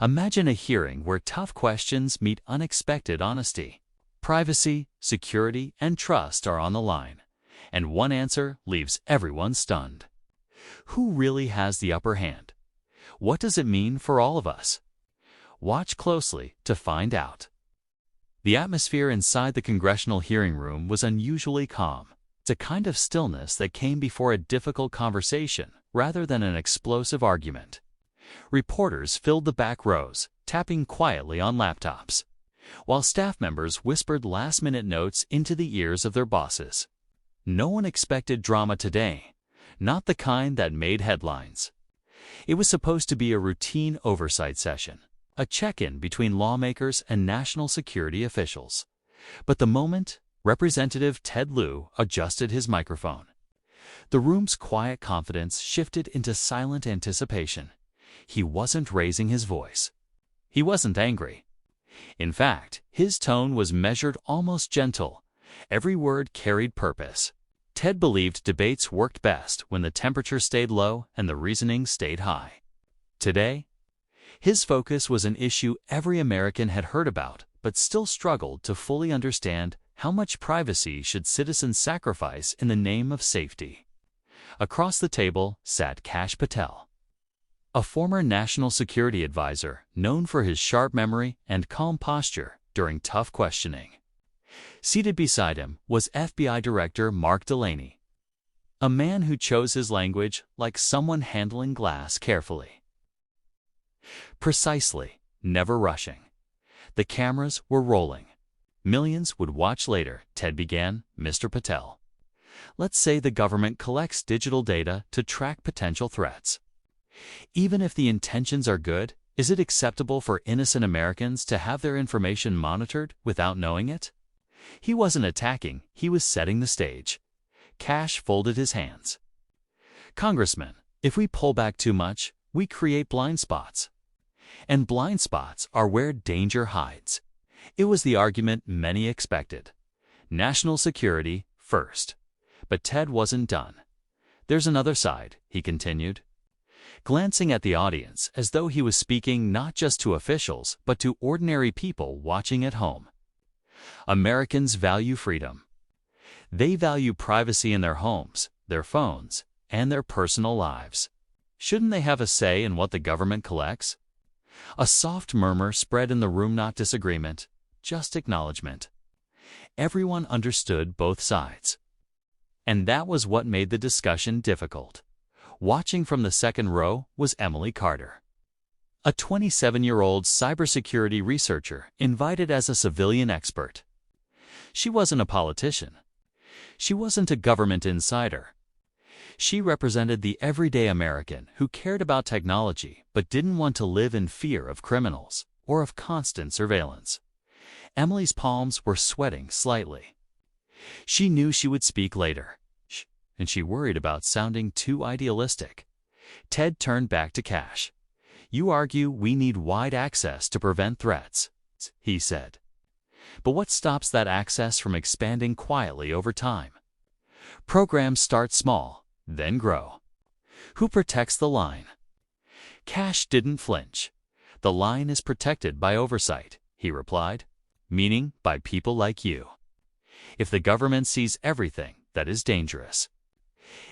Imagine a hearing where tough questions meet unexpected honesty. Privacy, security, and trust are on the line, and one answer leaves everyone stunned. Who really has the upper hand? What does it mean for all of us? Watch closely to find out. The atmosphere inside the congressional hearing room was unusually calm. It's a kind of stillness that came before a difficult conversation rather than an explosive argument. Reporters filled the back rows, tapping quietly on laptops, while staff members whispered last-minute notes into the ears of their bosses. No one expected drama today, not the kind that made headlines. It was supposed to be a routine oversight session, a check-in between lawmakers and national security officials. But the moment Representative Ted Lieu adjusted his microphone, the room's quiet confidence shifted into silent anticipation. He wasn't raising his voice. He wasn't angry. In fact, his tone was measured, almost gentle. Every word carried purpose. Ted believed debates worked best when the temperature stayed low and the reasoning stayed high. Today, his focus was an issue every American had heard about, but still struggled to fully understand: how much privacy should citizens sacrifice in the name of safety? Across the table sat Kash Patel, a former national security advisor known for his sharp memory and calm posture during tough questioning. Seated beside him was FBI Director Mark Delaney, a man who chose his language like someone handling glass carefully. Precisely, never rushing. The cameras were rolling. Millions would watch later. Ted began. Mr. Patel, let's say the government collects digital data to track potential threats. Even if the intentions are good, is it acceptable for innocent Americans to have their information monitored without knowing it? He wasn't attacking, he was setting the stage. Kash folded his hands. Congressman, if we pull back too much, we create blind spots. And blind spots are where danger hides. It was the argument many expected. National security first. But Ted wasn't done. There's another side, he continued, glancing at the audience as though he was speaking not just to officials but to ordinary people watching at home. Americans value freedom. They value privacy in their homes, their phones, and their personal lives. Shouldn't they have a say in what the government collects? A soft murmur spread in the room, not disagreement, just acknowledgement. Everyone understood both sides. And that was what made the discussion difficult. Watching from the second row was Emily Carter, a 27-year-old cybersecurity researcher invited as a civilian expert. She wasn't a politician. She wasn't a government insider. She represented the everyday American who cared about technology but didn't want to live in fear of criminals or of constant surveillance. Emily's palms were sweating slightly. She knew she would speak later, and she worried about sounding too idealistic. Ted turned back to Kash. You argue we need wide access to prevent threats, he said. But what stops that access from expanding quietly over time? Programs start small, then grow. Who protects the line? Kash didn't flinch. The line is protected by oversight, he replied, meaning by people like you. If the government sees everything, that is dangerous.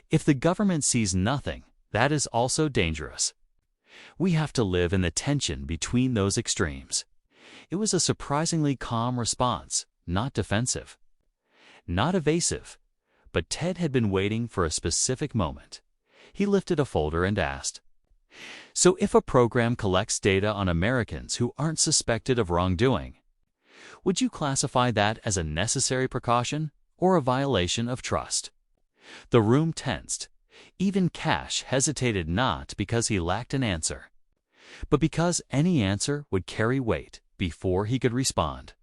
If the government sees nothing, that is also dangerous. We have to live in the tension between those extremes. It was a surprisingly calm response, not defensive, not evasive. But Ted had been waiting for a specific moment. He lifted a folder and asked, so if a program collects data on Americans who aren't suspected of wrongdoing, would you classify that as a necessary precaution or a violation of trust? The room tensed. Even Kash hesitated, not because he lacked an answer, but because any answer would carry weight before he could respond.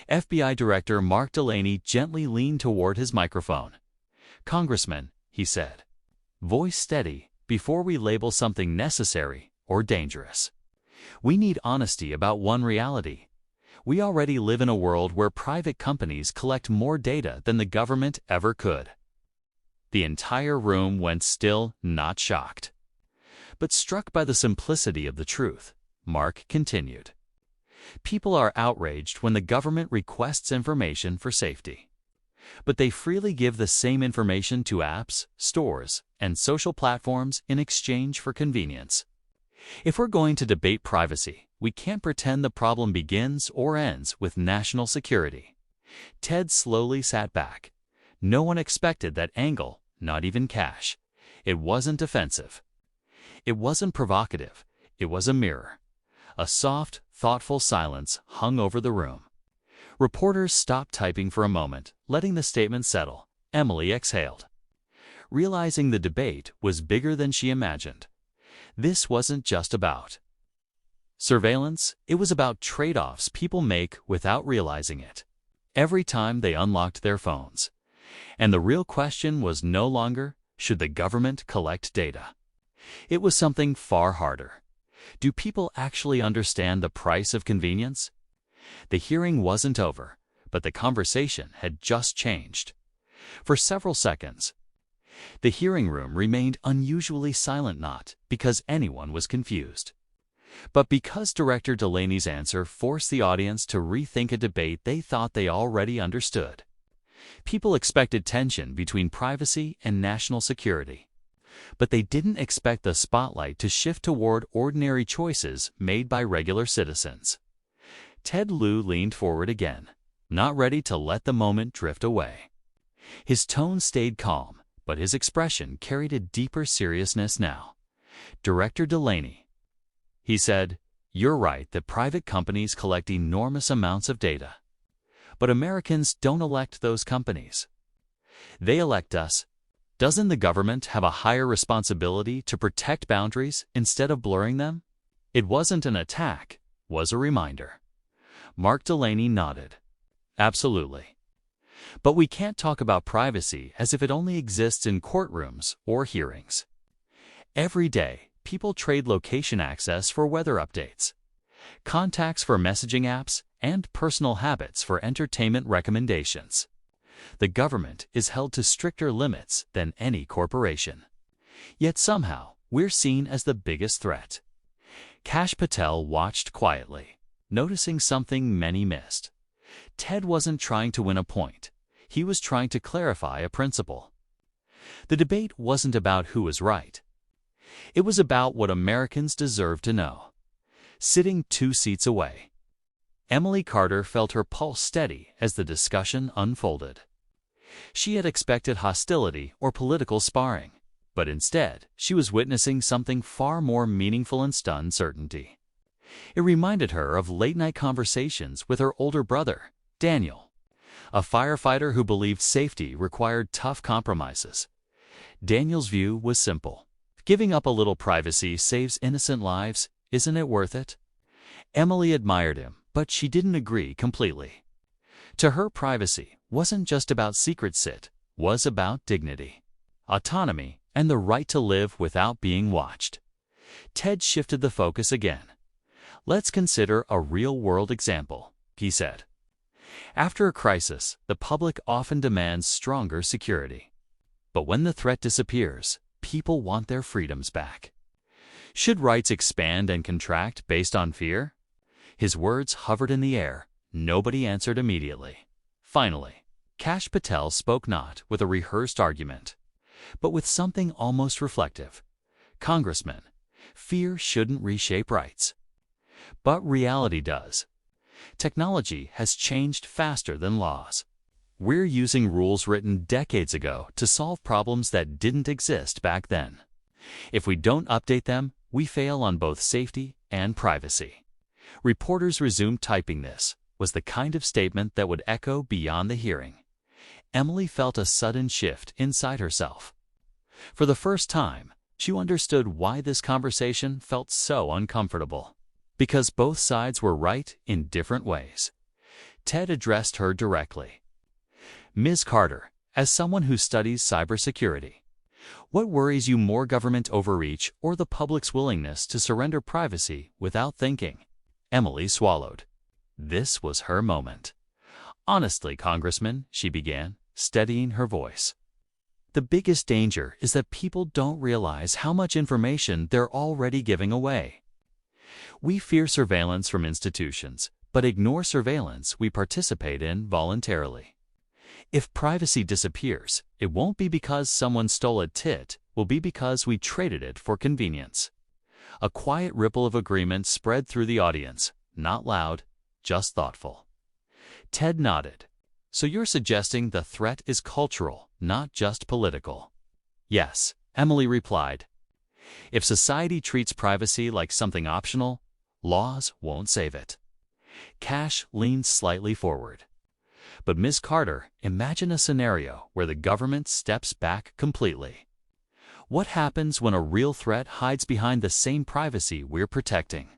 FBI Director Mark Delaney gently leaned toward his microphone. Congressman, he said, voice steady, before we label something necessary or dangerous, we need honesty about one reality. We already live in a world where private companies collect more data than the government ever could. The entire room went still, not shocked, but struck by the simplicity of the truth. Mark continued. People are outraged when the government requests information for safety. But they freely give the same information to apps, stores, and social platforms in exchange for convenience. If we're going to debate privacy, we can't pretend the problem begins or ends with national security. Ted slowly sat back. No one expected that angle, not even Kash. It wasn't defensive. It wasn't provocative. It was a mirror. A soft, thoughtful silence hung over the room. Reporters stopped typing for a moment, letting the statement settle. Emily exhaled. Realizing the debate was bigger than she imagined. This wasn't just about surveillance, it was about trade-offs people make without realizing it, every time they unlocked their phones. And the real question was no longer, should the government collect data? It was something far harder. Do people actually understand the price of convenience? The hearing wasn't over, but the conversation had just changed. For several seconds, the hearing room remained unusually silent, not because anyone was confused, but because Director Delaney's answer forced the audience to rethink a debate they thought they already understood. People expected tension between privacy and national security, but they didn't expect the spotlight to shift toward ordinary choices made by regular citizens. Ted Lieu leaned forward again, not ready to let the moment drift away. His tone stayed calm, but his expression carried a deeper seriousness now. Director Delaney, he said, you're right that private companies collect enormous amounts of data. But Americans don't elect those companies. They elect us. Doesn't the government have a higher responsibility to protect boundaries instead of blurring them? It wasn't an attack, was a reminder. Mark Delaney nodded. Absolutely. But we can't talk about privacy as if it only exists in courtrooms or hearings. Every day, people trade location access for weather updates, contacts for messaging apps, and personal habits for entertainment recommendations. The government is held to stricter limits than any corporation. Yet somehow, we're seen as the biggest threat. Kash Patel watched quietly, noticing something many missed. Ted wasn't trying to win a point. He was trying to clarify a principle. The debate wasn't about who was right. It was about what Americans deserve to know. Sitting 2 seats away, Emily Carter felt her pulse steady as the discussion unfolded. She had expected hostility or political sparring, but instead she was witnessing something far more meaningful and stunned certainty. It reminded her of late-night conversations with her older brother, Daniel, a firefighter who believed safety required tough compromises. Daniel's view was simple. Giving up a little privacy saves innocent lives, isn't it worth it? Emily admired him, but she didn't agree completely. To her, privacy wasn't just about secrets, it was about dignity, autonomy, and the right to live without being watched. Ted shifted the focus again. Let's consider a real-world example, he said. After a crisis, the public often demands stronger security. But when the threat disappears, people want their freedoms back. Should rights expand and contract based on fear? His words hovered in the air. Nobody answered immediately. Finally, Kash Patel spoke, not with a rehearsed argument, but with something almost reflective. Congressman, fear shouldn't reshape rights. But reality does. Technology has changed faster than laws. We're using rules written decades ago to solve problems that didn't exist back then. If we don't update them, we fail on both safety and privacy. Reporters resumed typing. This was the kind of statement that would echo beyond the hearing. Emily felt a sudden shift inside herself. For the first time, she understood why this conversation felt so uncomfortable. Because both sides were right in different ways. Ted addressed her directly. Ms. Carter, as someone who studies cybersecurity, what worries you more, government overreach or the public's willingness to surrender privacy without thinking? Emily swallowed. This was her moment. Honestly, Congressman, she began, steadying her voice. The biggest danger is that people don't realize how much information they're already giving away. We fear surveillance from institutions, but ignore surveillance we participate in voluntarily. If privacy disappears, it won't be because someone stole it, it will be because we traded it for convenience. A quiet ripple of agreement spread through the audience, not loud, just thoughtful. Ted nodded. So you're suggesting the threat is cultural, not just political? Yes, Emily replied. If society treats privacy like something optional, laws won't save it. Kash leaned slightly forward. But Ms. Carter, imagine a scenario where the government steps back completely. What happens when a real threat hides behind the same privacy we're protecting?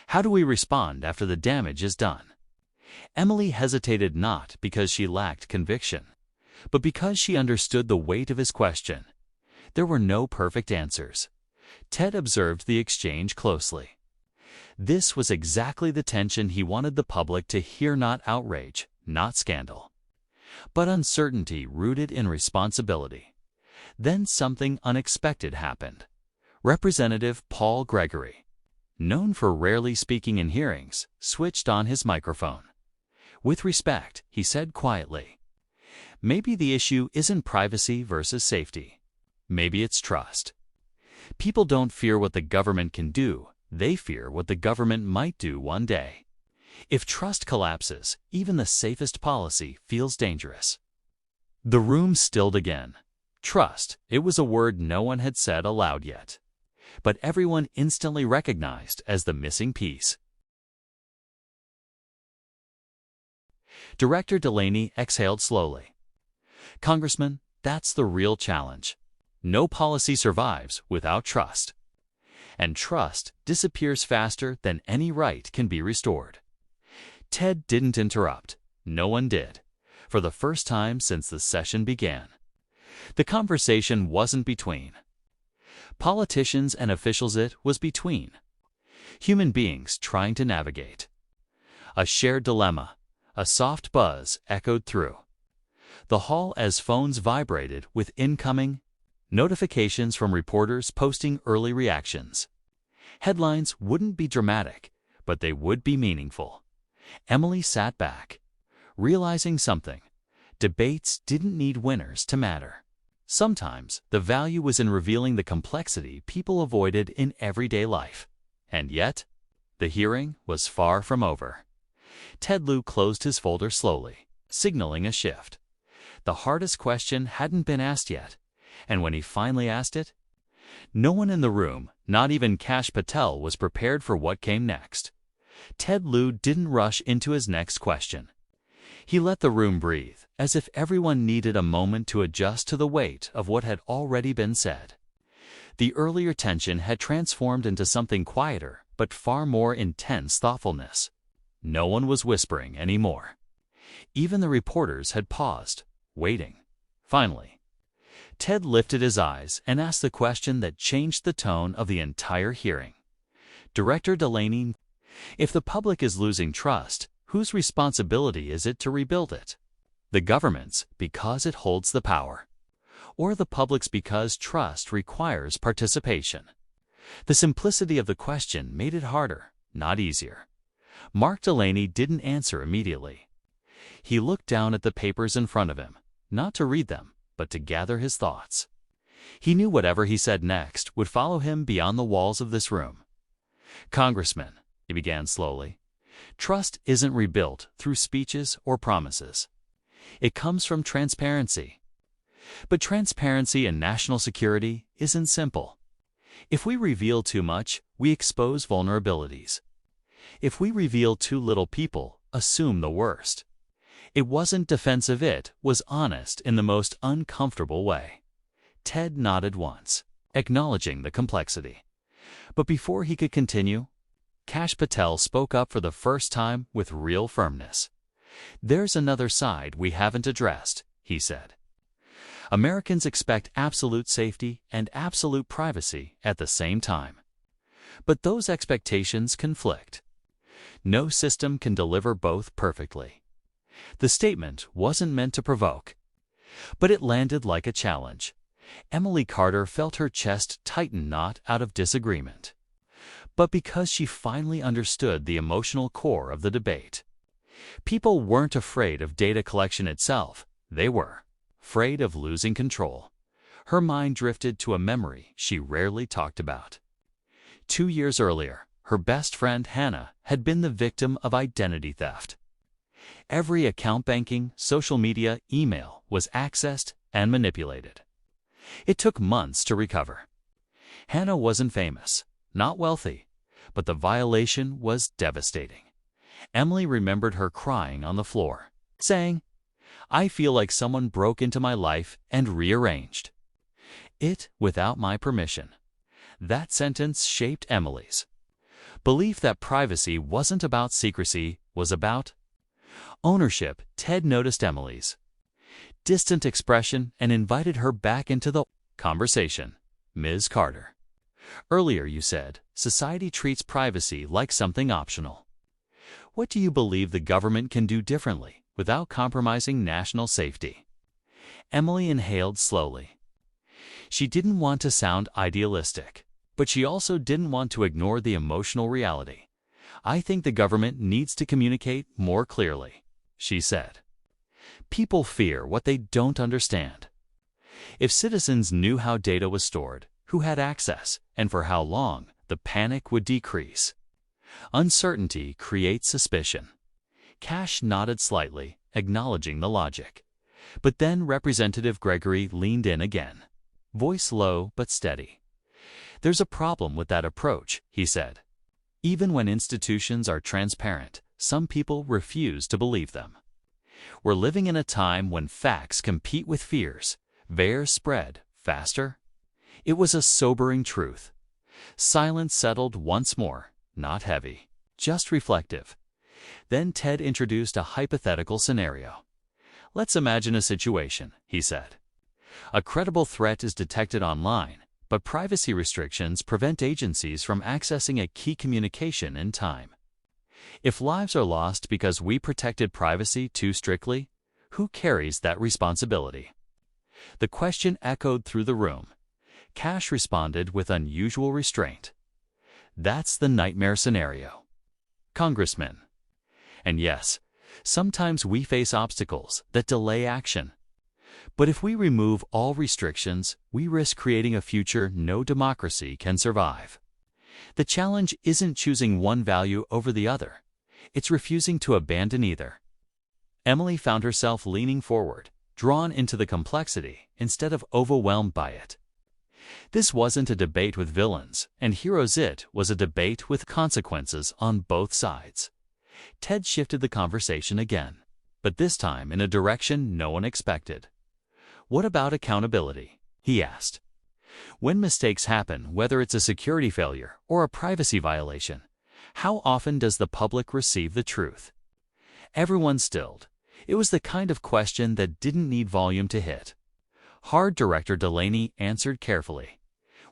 How do we respond after the damage is done? Emily hesitated not because she lacked conviction, but because she understood the weight of his question. There were no perfect answers. Ted observed the exchange closely. This was exactly the tension he wanted the public to hear, not outrage, not scandal, but uncertainty rooted in responsibility. Then something unexpected happened. Representative Paul Gregory, known for rarely speaking in hearings, switched on his microphone. With respect, he said quietly, maybe the issue isn't privacy versus safety. Maybe it's trust. People don't fear what the government can do, they fear what the government might do one day. If trust collapses, even the safest policy feels dangerous. The room stilled again. Trust, it was a word no one had said aloud yet, but everyone instantly recognized as the missing piece. Director Delaney exhaled slowly. Congressman, that's the real challenge. No policy survives without trust. And trust disappears faster than any right can be restored. Ted didn't interrupt. No one did. For the first time since the session began. The conversation wasn't between politicians and officials, it was between human beings trying to navigate a shared dilemma. A soft buzz echoed through the hall as phones vibrated with incoming notifications from reporters posting early reactions. Headlines wouldn't be dramatic, but they would be meaningful. Emily sat back, realizing something. Debates didn't need winners to matter. Sometimes the value was in revealing the complexity people avoided in everyday life. And yet, the hearing was far from over. Ted Lieu closed his folder slowly, signaling a shift. The hardest question hadn't been asked yet, and when he finally asked it, no one in the room, not even Kash Patel, was prepared for what came next. Ted Lieu didn't rush into his next question. He let the room breathe, as if everyone needed a moment to adjust to the weight of what had already been said. The earlier tension had transformed into something quieter, but far more intense thoughtfulness. No one was whispering anymore. Even the reporters had paused, waiting. Finally, Ted lifted his eyes and asked the question that changed the tone of the entire hearing. Director Delaney, if the public is losing trust, whose responsibility is it to rebuild it? The government's, because it holds the power, or the public's because trust requires participation? The simplicity of the question made it harder, not easier. Mark Delaney didn't answer immediately. He looked down at the papers in front of him, not to read them, but to gather his thoughts. He knew whatever he said next would follow him beyond the walls of this room. Congressman, he began slowly, trust isn't rebuilt through speeches or promises. It comes from transparency. But transparency in national security isn't simple. If we reveal too much, we expose vulnerabilities. If we reveal too little, people assume the worst. It wasn't defensive, it was honest in the most uncomfortable way. Ted nodded once, acknowledging the complexity. But before he could continue, Kash Patel spoke up for the first time with real firmness. There's another side we haven't addressed, he said. Americans expect absolute safety and absolute privacy at the same time. But those expectations conflict. No system can deliver both perfectly. The statement wasn't meant to provoke, but it landed like a challenge. Emily Carter felt her chest tighten, not out of disagreement, but because she finally understood the emotional core of the debate. People weren't afraid of data collection itself, they were afraid of losing control. Her mind drifted to a memory she rarely talked about. 2 years earlier, her best friend Hannah had been the victim of identity theft. Every account banking, social media, email was accessed and manipulated. It took months to recover. Hannah wasn't famous, not wealthy, but the violation was devastating. Emily remembered her crying on the floor, saying, "I feel like someone broke into my life and rearranged it without my permission." That sentence shaped Emily's belief that privacy wasn't about secrecy, was about ownership. Ted noticed Emily's distant expression and invited her back into the conversation. "Ms. Carter, earlier you said society treats privacy like something optional. What do you believe the government can do differently without compromising national safety?" Emily inhaled slowly. She didn't want to sound idealistic, but she also didn't want to ignore the emotional reality. "I think the government needs to communicate more clearly," she said. "People fear what they don't understand. If citizens knew how data was stored, who had access, and for how long, the panic would decrease. Uncertainty creates suspicion." Kash nodded slightly, acknowledging the logic. But then Representative Gregory leaned in again, voice low but steady. "There's a problem with that approach," he said. "Even when institutions are transparent, some people refuse to believe them. We're living in a time when facts compete with fears. Fears spread faster." It was a sobering truth. Silence settled once more, not heavy, just reflective. Then Ted introduced a hypothetical scenario. "Let's imagine a situation," he said. "A credible threat is detected online, but privacy restrictions prevent agencies from accessing a key communication in time. If lives are lost because we protected privacy too strictly, who carries that responsibility?" The question echoed through the room. Kash responded with unusual restraint. "That's the nightmare scenario, Congressman. And yes, sometimes we face obstacles that delay action. But if we remove all restrictions, we risk creating a future no democracy can survive. The challenge isn't choosing one value over the other. It's refusing to abandon either." Emily found herself leaning forward, drawn into the complexity instead of overwhelmed by it. This wasn't a debate with villains and heroes, it was a debate with consequences on both sides. Ted shifted the conversation again, but this time in a direction no one expected. "What about accountability?" he asked. "When mistakes happen, whether it's a security failure or a privacy violation, how often does the public receive the truth?" Everyone stilled. It was the kind of question that didn't need volume to hit. Hard Director Delaney answered carefully.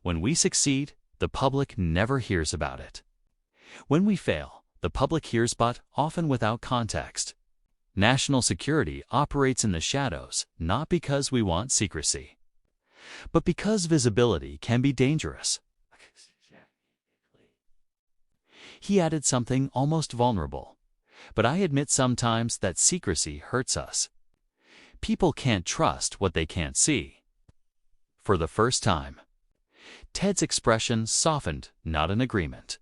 "When we succeed, the public never hears about it. When we fail, the public hears, but often without context. National security operates in the shadows, not because we want secrecy, but because visibility can be dangerous." He added something almost vulnerable. "But I admit sometimes that secrecy hurts us. People can't trust what they can't see." For the first time, Ted's expression softened, not in agreement,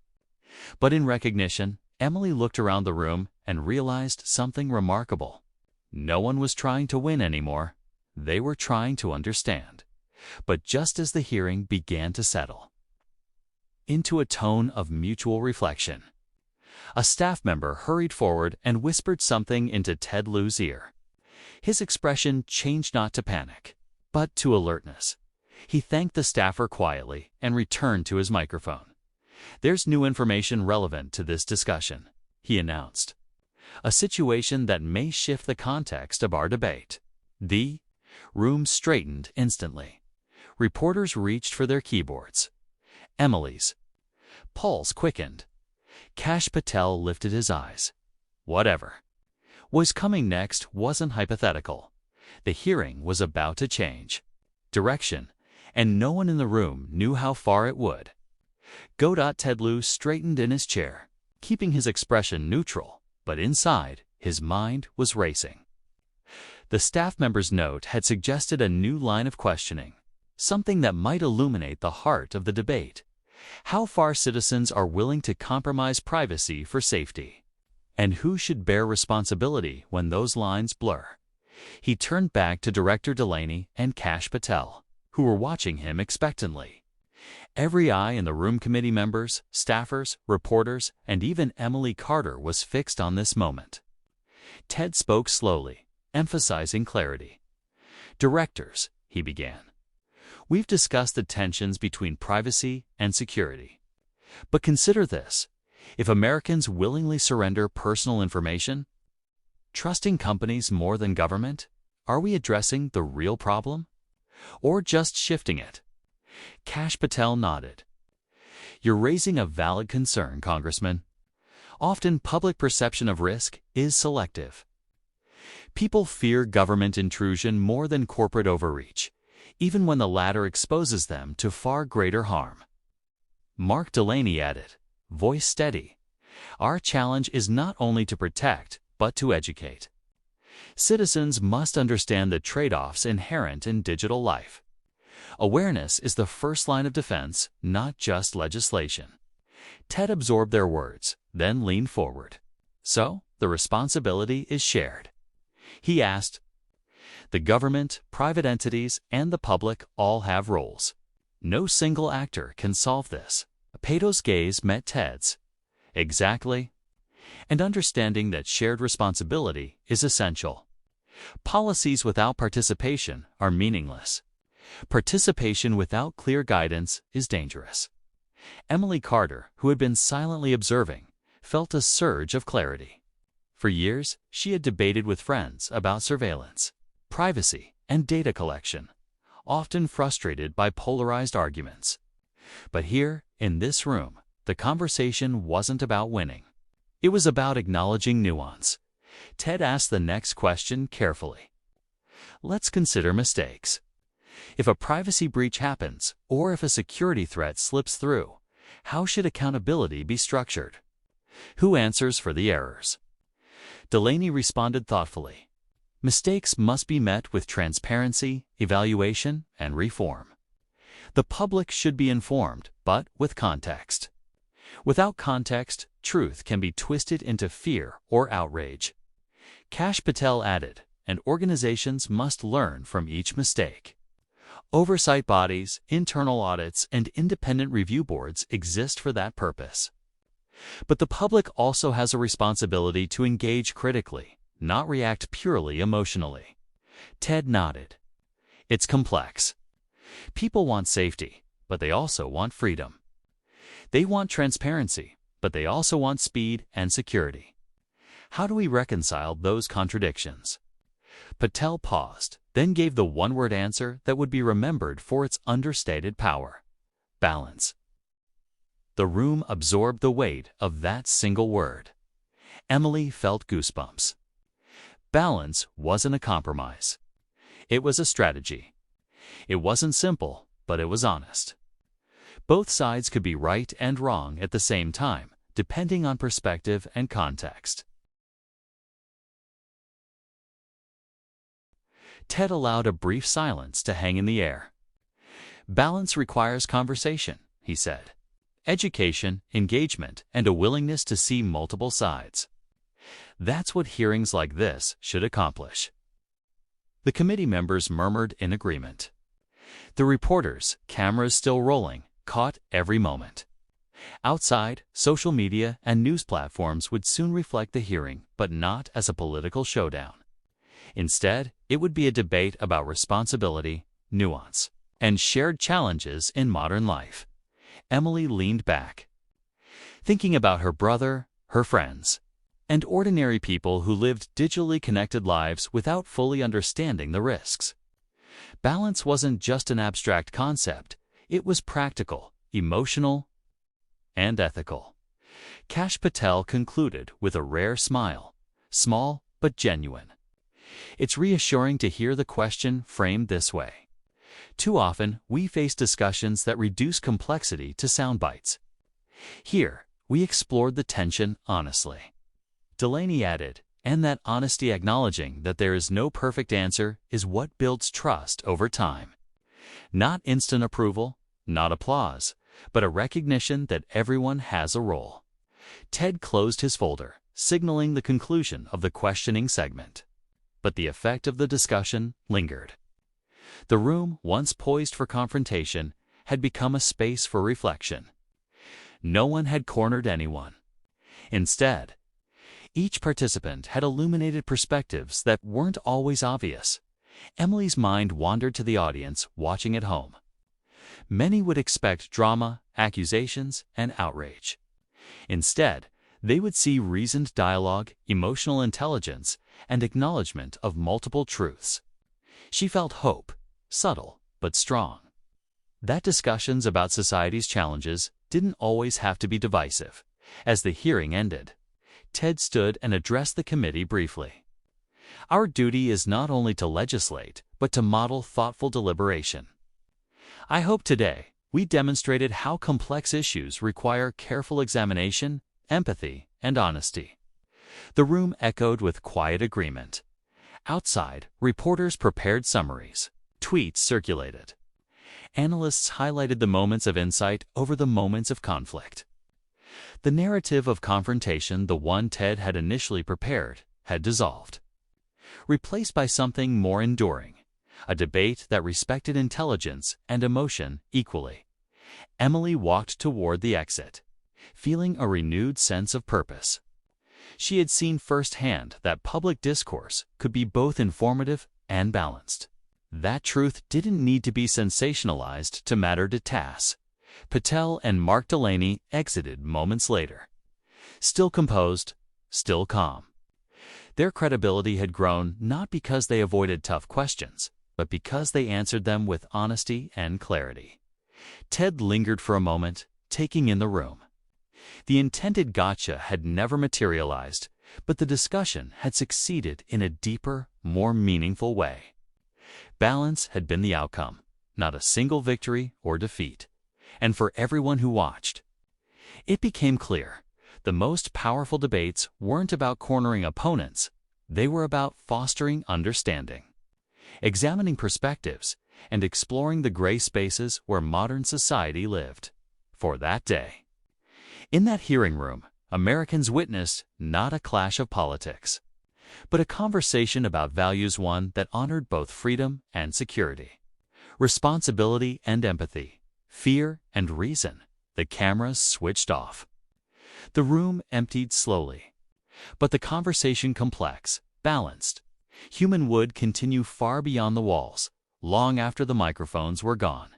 but in recognition. Emily looked around the room and realized something remarkable. No one was trying to win anymore. They were trying to understand. But just as the hearing began to settle into a tone of mutual reflection, a staff member hurried forward and whispered something into Ted Lieu's ear. His expression changed not to panic, but to alertness. He thanked the staffer quietly and returned to his microphone. "There's new information relevant to this discussion," he announced. "A situation that may shift the context of our debate." The room straightened instantly. Reporters reached for their keyboards. Emily's pulse quickened. Kash Patel lifted his eyes. Whatever was coming next wasn't hypothetical. The hearing was about to change direction, and no one in the room knew how far it would. Ted Lieu straightened in his chair, keeping his expression neutral, but inside, his mind was racing. The staff member's note had suggested a new line of questioning, something that might illuminate the heart of the debate: how far citizens are willing to compromise privacy for safety, and who should bear responsibility when those lines blur. He turned back to Director Delaney and Kash Patel, who were watching him expectantly. Every eye in the room, committee members, staffers, reporters, and even Emily Carter was fixed on this moment. Ted spoke slowly, emphasizing clarity. "Directors," he began, "we've discussed the tensions between privacy and security. But consider this: if Americans willingly surrender personal information, trusting companies more than government, are we addressing the real problem? Or just shifting it?" Kash Patel nodded. "You're raising a valid concern, Congressman. Often public perception of risk is selective. People fear government intrusion more than corporate overreach, even when the latter exposes them to far greater harm." Mark Delaney added, voice steady, "Our challenge is not only to protect, but to educate. Citizens must understand the trade-offs inherent in digital life. Awareness is the first line of defense, not just legislation." Ted absorbed their words, then leaned forward. "So, the responsibility is shared?" He asked. "The government, private entities, and the public all have roles. No single actor can solve this." Pato's gaze met Ted's. "Exactly. And understanding that shared responsibility is essential. Policies without participation are meaningless. Participation without clear guidance is dangerous." Emily Carter, who had been silently observing, felt a surge of clarity. For years, she had debated with friends about surveillance, privacy, and data collection, often frustrated by polarized arguments. But here, in this room, the conversation wasn't about winning. It was about acknowledging nuance. Ted asked the next question carefully. "Let's consider mistakes. If a privacy breach happens, or if a security threat slips through, how should accountability be structured? Who answers for the errors?" Delaney responded thoughtfully. "Mistakes must be met with transparency, evaluation, and reform. The public should be informed, but with context. Without context, truth can be twisted into fear or outrage." Kash Patel added, "And organizations must learn from each mistake. Oversight bodies, internal audits, and independent review boards exist for that purpose. But the public also has a responsibility to engage critically, not react purely emotionally." Ted nodded. "It's complex. People want safety, but they also want freedom. They want transparency, but they also want speed and security. How do we reconcile those contradictions?" Patel paused, then gave the one-word answer that would be remembered for its understated power: balance. The room absorbed the weight of that single word. Emily felt goosebumps. Balance wasn't a compromise. It was a strategy. It wasn't simple, but it was honest. Both sides could be right and wrong at the same time, depending on perspective and context. Ted allowed a brief silence to hang in the air. "Balance requires conversation," he said. "Education, engagement, and a willingness to see multiple sides. That's what hearings like this should accomplish." The committee members murmured in agreement. The reporters, cameras still rolling, caught every moment. Outside, social media and news platforms would soon reflect the hearing, but not as a political showdown. Instead, it would be a debate about responsibility, nuance, and shared challenges in modern life. Emily leaned back, thinking about her brother, her friends, and ordinary people who lived digitally connected lives without fully understanding the risks. Balance wasn't just an abstract concept, it was practical, emotional, and ethical. Kash Patel concluded with a rare smile, small but genuine. "It's reassuring to hear the question framed this way. Too often, we face discussions that reduce complexity to sound bites. Here, we explored the tension honestly. Delaney added, and that honesty acknowledging that there is no perfect answer is what builds trust over time. Not instant approval, not applause, but a recognition that everyone has a role. Ted closed his folder, signaling the conclusion of the questioning segment. But the effect of the discussion lingered. The room, once poised for confrontation, had become a space for reflection. No one had cornered anyone. Instead, each participant had illuminated perspectives that weren't always obvious. Emily's mind wandered to the audience watching at home. Many would expect drama, accusations, and outrage. Instead, they would see reasoned dialogue, emotional intelligence, and acknowledgement of multiple truths. She felt hope, subtle but strong. That discussions about society's challenges didn't always have to be divisive. As the hearing ended, Ted stood and addressed the committee briefly. Our duty is not only to legislate, but to model thoughtful deliberation. I hope today we demonstrated how complex issues require careful examination, empathy, and honesty. The room echoed with quiet agreement. Outside, reporters prepared summaries. Tweets circulated. Analysts highlighted the moments of insight over the moments of conflict. The narrative of confrontation, the one Ted had initially prepared, had dissolved, replaced by something more enduring, a debate that respected intelligence and emotion equally. Emily walked toward the exit, feeling a renewed sense of purpose. She had seen firsthand that public discourse could be both informative and balanced. That truth didn't need to be sensationalized to matter to Tass. Patel and Mark Delaney exited moments later. Still composed, still calm. Their credibility had grown not because they avoided tough questions, but because they answered them with honesty and clarity. Ted lingered for a moment, taking in the room. The intended gotcha had never materialized, but the discussion had succeeded in a deeper, more meaningful way. Balance had been the outcome, not a single victory or defeat. And for everyone who watched, it became clear the most powerful debates weren't about cornering opponents, they were about fostering understanding, examining perspectives, and exploring the gray spaces where modern society lived. For that day, in that hearing room, Americans witnessed not a clash of politics, but a conversation about values, one that honored both freedom and security, responsibility and empathy, fear and reason. The cameras switched off. The room emptied slowly. But the conversation, complex, balanced, human, would continue far beyond the walls, long after the microphones were gone.